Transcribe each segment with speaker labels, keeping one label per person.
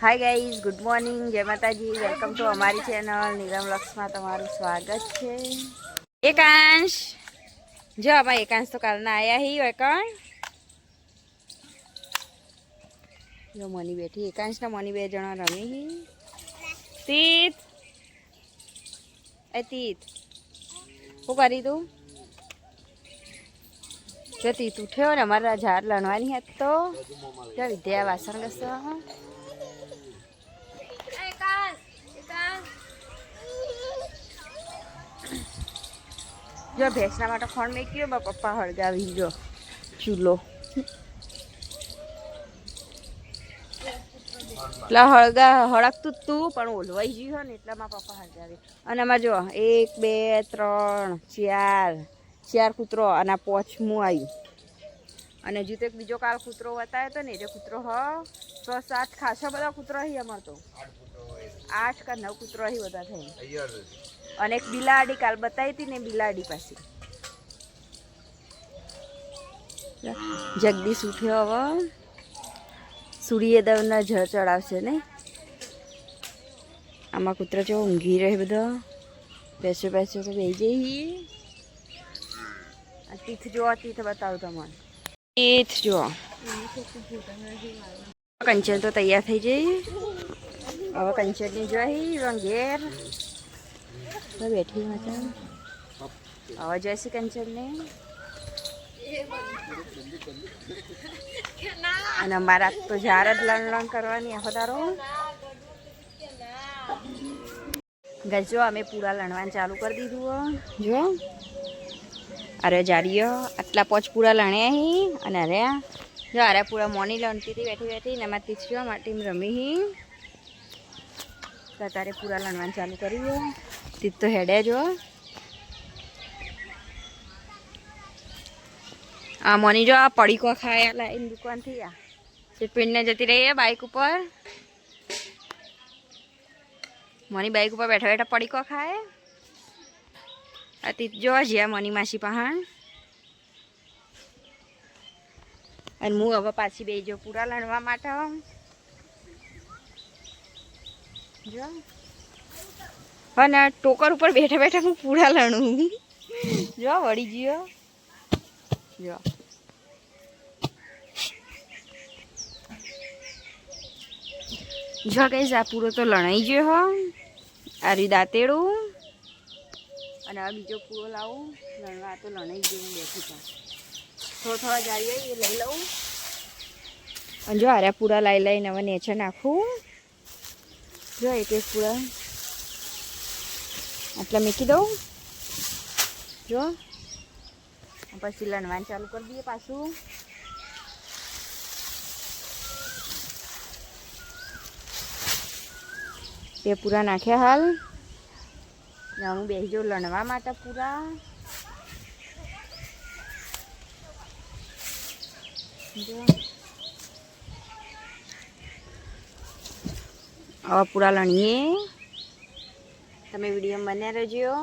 Speaker 1: Hi guys, good morning, જય માતાજી, welcome to અમારી ચેનલ નીલમ લક્ષ્મમાં તમારું સ્વાગત છે. એકાંશ જો અમારા એકાંશ તો કાલના આયા હી વેકણ જો મની બેઠી એકાંશ ના મની બે જણા રમી હી. તીત એ તીત શું કરી તું જો તીત ઉઠ્યો ને અમારા ઝાડ લણવાની હતી તો જો વિદ્યા વાસણ ઘસવા જો ભેંસના માટે ખોણ મેક્યો બા પપ્પા હળગાવી જો ચૂલો એટલે હળગતું જ તું પણ ઓલવાઈ ગયું હોય ને એટલે મારા પપ્પા હળગાવી. અને આમાં જો 1 2 3 4 કૂતરો અને આ પોચમું આવ્યું. અને હજુ તો એક બીજો કાલ કૂતરો બતાવ્યો હતો ને એ કૂતરો 6 7 ખાસા બધા કૂતરો અહીં અમારે તો 8 કે 9 કૂતરો અહીં બધા થઈ. અને એક બિલાડી કાલ બતાવી હતી ને બિલાડી પાસે જગદીશ ઉઠ્યો હવે સૂર્યદેવના જળ ચડાવશે ને. આમાં કૂતરા જો ઊંઘી રહે બધા બેસો તો બેસી જઈ. આ તીથ જો તીથ બતાવું તમને તીથ જો કંચન તો તૈયાર થઈ જઈ. હવે કંચનની જોઈ ઘેર બેઠી મજા હવે જઈશી કંચનને. અને અમારા તો ઝાર જ લણ કરવાની આખો દારો. ગજો અમે પૂરા લણવાનું ચાલુ કરી દીધું. જો અરે જાડીઓ આટલા પોચ પૂરા લણ્યા હી. અને અરે જો અરે પૂરા મોની લણતી હતી બેઠી ને એમાં તીસરીઓ માટે રમી હી. તો તારે પૂરા લણવાનું ચાલુ કર્યું. તીત તો હેડે જો આ મોની જો આ પડીકો ખાય લાઈને દુકાનથી આ પીણને જતી રહી બાઇક ઉપર. મોની બાઇક ઉપર બેઠા બેઠા પડીકો ખાય. આ તીત જો જ્યાં મોની માસી પહાણ. અને હું હવે પાછી બેજો પૂરા લણવા માટે જો અને ટોકર ઉપર બેઠા બેઠા હું પૂરા લણું. જો વળી ગયો જો જો કઈ આ પૂરો તો લણાઈ ગયો હો. આ રી દાંતેડું અને આ બીજો પૂરો લાવું લણવા. તો લણાઈ ગયો હું બેઠી પણ થોડા જાડીએ એ લઈ લઉં. અને જો આર્યા પૂરા લઈને હવે નેચે નાખું. જો એક પૂરા આટલા મૂકી દઉં. જો પછી લણવાનું ચાલુ કરી દઈએ પાછું. બે પૂરા નાખ્યા હાલ. હું બેસી જાઉં લણવા માટે પૂરા. હવે પૂરા લણીએ. તમે વિડીયો બન્યા રહેજો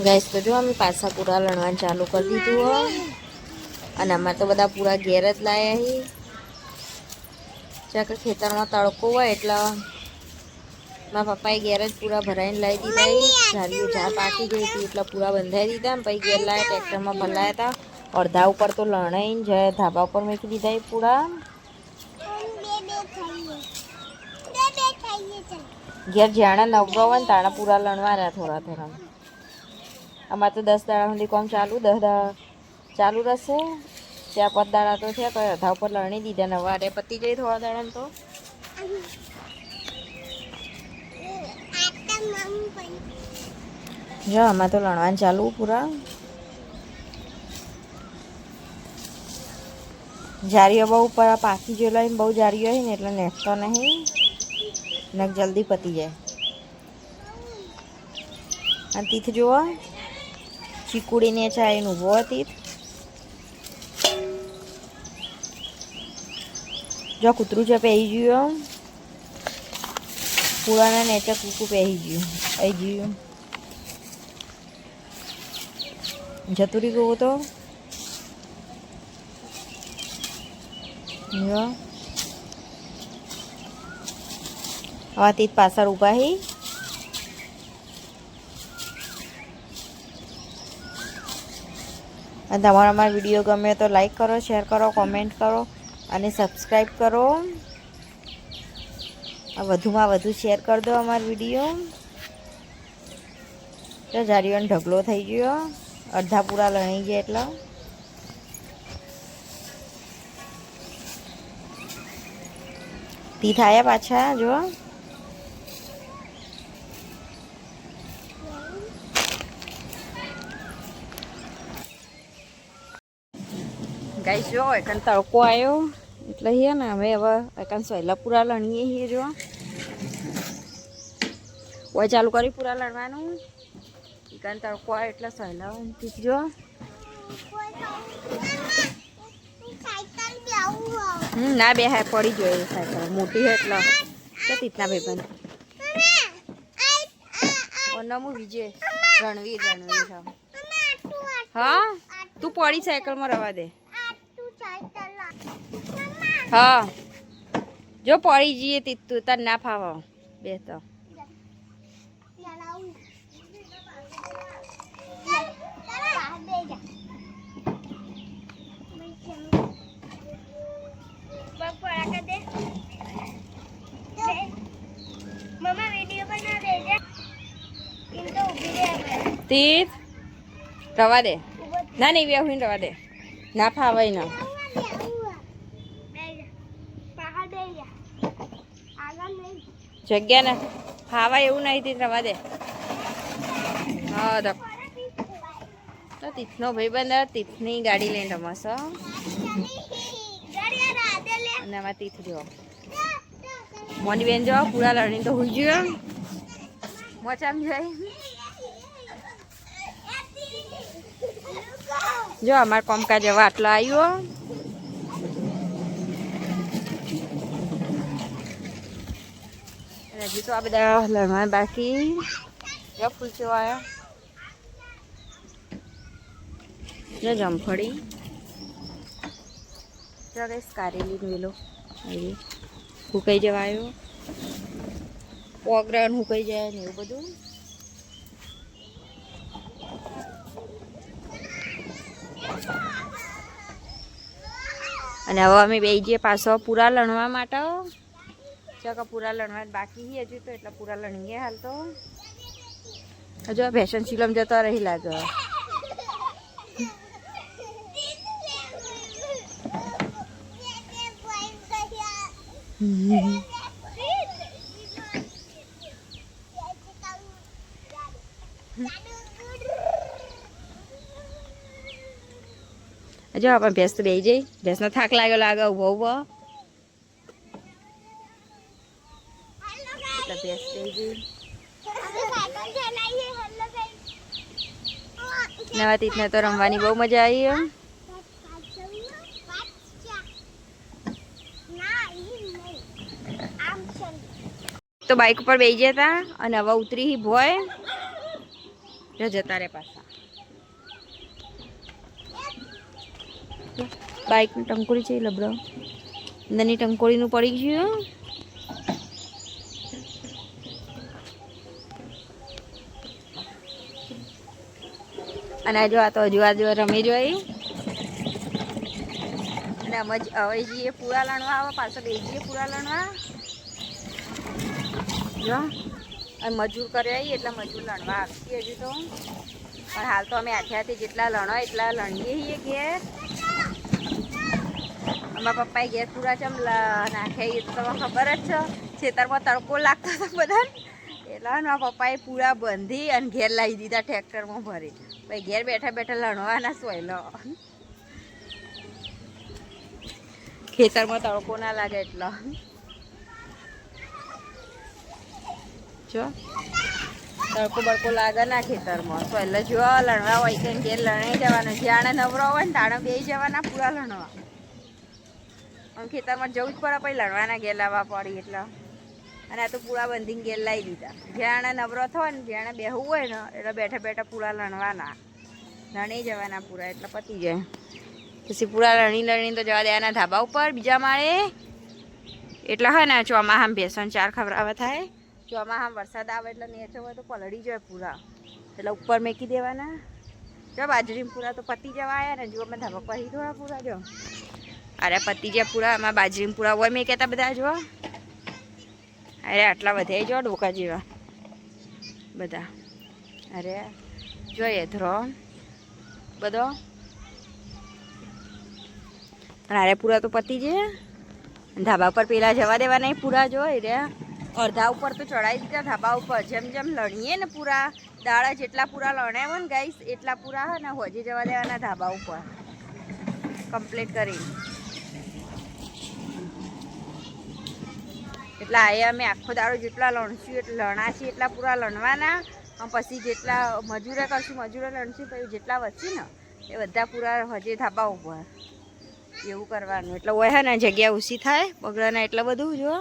Speaker 1: ગાઈસ. તો જો અમે પાછા પૂરા લણવાનું ચાલુ કરી દીધું હો. અને અમારે તો બધા પૂરા ઘેર જ લાયા હી. ચાક ખેતરમાં તડકો હોય એટલે મારા પપ્પાએ ઘેર જ પૂરા ભરાઈને લાવી દીધા. ઝાડીઓ ઝાડ પાકી ગઈ હતી એટલે પૂરા બંધાઈ દીધા. પછી ઘેર લાવ્યા ટ્રેક્ટરમાં ભરાયા હતા. અડધા ઉપર તો લણાઈને જાય ધાબા ઉપર મૂકી દીધા એ પૂરા. ઘેર જાણે નવરો હોય ને તાણા પૂરા લણવાના થોડા. અમારે તો 10 દાડા સુધી કોમ ચાલુ 10 દાડા ચાલુ રહેશે. ત્યાં 5 દાડા તો છે કઈ અધા ઉપર લણી દીધા. ને હવે પતી જાય થોડા દાડા તો જો આમાં તો લણવાનું ચાલુ પૂરા. જારીઓ બહુ ઉપર પાકી જો લઈને બહુ જારીઓ હોય ને એટલે નેસતો નહીં ને જલ્દી પતી જાય. અને તીથ જુઓ ચીકુડીને ચાઈને ઊભો હતી. જો કૂતરું છે પહેરી ગયું. પૂરાના નેચે કૂકું પહેરી ગયું આવી ગયું. જતું રહી ગયું તો જો આવાથી જ પાછળ ઊભા હી. અને તમારો અમારો વિડીયો ગમે તો લાઈક કરો, શેર કરો, કોમેન્ટ કરો અને સબસ્ક્રાઈબ કરો. વધુમાં વધુ શેર કરી દો અમારો વિડીયો. તો જારીઓનો ઢગલો થઈ ગયો, અડધા પૂરા લણી ગયા એટલે. તી થાય પાછા જો. ગાઈસ જો એકન તડકો આવ્યો એટલે હે ને હવે એકન સહેલા પૂરા લણીએ હે જો. ઓય ચાલુ કરી પૂરા લણવાનું. એકન તડકો આવ્યો એટલે સહેલા જો. ના બે હા પડી જોઈએ સાયકલ મોટી હે એટલે તો તીતના ભાઈબંધ નમું વિજય રણવીર હા તું પડી સાયકલમાં રવા દે. હા જો પડી જઈએ તીતું તાર ના ફાવો બે તો. તીત રવા દે ના નહીં વ્યાહીને રવા દે ના ફાવાય ના. જગ્યા ને ફાવાય એવું નહીં તીત રવા દે. હા તો તીથનો ભાઈબંધ તીથની ગાડી લઈને રમશ અને આમાં તીથ જો મોની બેન જો પૂરા લડીને તો હોઈ ગયો મોચામ જાય. જો અમાર કોમકાજ હવે આટલો આવ્યો. હજી તો આ બધા લડવા બાકી. જો ફૂલ કેવો આવ્યો જો જમફળી જો કઈ કારેલી વેલો હુકાઈ જવા આવ્યો. પોગરણ હુકાઈ જાય ને એવું બધું. અને હવે અમે બે જઈએ પાછો પૂરા લણવા માટે. જો પૂરા લણવા બાકી હજુ તો એટલે પૂરા લણીએ હાલ તો. હજુ આ ફેશન શિલમ જતો રહી લાગે. જો આપણે ભેંસ તો બે જઈ ભેંસનો થાક લાગ્યો લાગે ઉભો ઉભો એટલે ભેંસ બે જઈ. નવા તીતને તો રમવાની બહુ મજા આવી એમ. તો બાઇક ઉપર બેસી ગયા હતા અને હવે ઉતરી ભોય જો જતા રે પાછા. બાઇકની ટંકોરી છે લબડો અંદરની ટંકોરીનું પડી ગયું. અને જો આ તો હજુ આ રમી જોઈ. અને અમે હવે જઈએ પૂરા લણવા. આવે પાછળ બે જઈએ પૂરા લણવા. જો અને મજૂર કરે આવી એટલે મજૂર લણવા આવતી હજુ તો. પણ હાલ તો અમે આઠિયાથી જેટલા લણો એટલા લણીએ છીએ ઘેર. અમારા પપ્પાએ ઘેર પૂરા ચમ નાખ્યા એ તો તમને ખબર જ છે. ખેતરમાં તડકો લાગતો હતો બધા એટલે મારા પપ્પાએ પૂરા બંધી અને ઘેર લાવી દીધા ટ્રેક્ટરમાં ભરી. ભાઈ ઘેર બેઠા બેઠા લણવાના સોયલો. ખેતરમાં તડકો ના લાગે એટલો. જો તડકો બડકો લાગે ના ખેતરમાં તો એટલે જો લણવા હોય કે ઘેર લણાઈ જવાનું. જાણે નવરો હોય ને તાણે બે જવાના પૂરા લણવા. આમ ખેતરમાં જવું જ પડે પછી લણવાના ઘેર લાવવા પડી એટલે. અને આ તો પૂરા બંધીને ઘેર લાવી દીધા. જાણે નવરો થયો ને જાણે બેહવું હોય ને એટલે બેઠા બેઠા પૂરા લણવાના. લણી જવાના પૂરા એટલે પતી જાય. પછી પૂરા લણી તો જવા દેવાના ધાબા ઉપર બીજા માળે. એટલે હે ને ચોમાહામાં ભેસણ ચાર ખવડાવવા થાય. ચોમાહામાં વરસાદ આવે એટલે નેચો હોય તો પલળી જાય પૂરા, એટલે ઉપર મેકી દેવાના. જો બાજરી પૂરા તો પતી જવા આવ્યા ને, જો અમે ધાબા પર થોડા પૂરા જો અરે પતી જાય પૂરા. આમાં બાજરી પૂરા હોય મેં કહેતા બધા જો, અરે આટલા વધે જો ડોકા જેવા બધા. અરે જોઈએ ધ્રો બધો, અને અરે પૂરા તો પતી જાય. ધાબા પર પેલા જવા દેવા નહીં પૂરા જોઈ રે, અડધા ઉપર તો ચડાવી દીધા ધાબા ઉપર. જેમ જેમ લણીએ ને પૂરા દાડા જેટલા પૂરા લણાય હોય ને ગાઈસ એટલા પૂરા હોય ને હોજી જવા દેવાના ધાબા ઉપર કમ્પ્લીટ કરી. એટલે આ અમે આખો દાડો જેટલા લણશું એટલે લણાશી એટલા પૂરા લણવાના. પછી જેટલા મજૂરે કરશું મજૂરે લણશું, પછી જેટલા વધશે ને એ બધા પૂરા હજી ધાબા ઉપર એવું કરવાનું. એટલે હોય ને જગ્યા ઓછી થાય બગડાના એટલે બધું જો.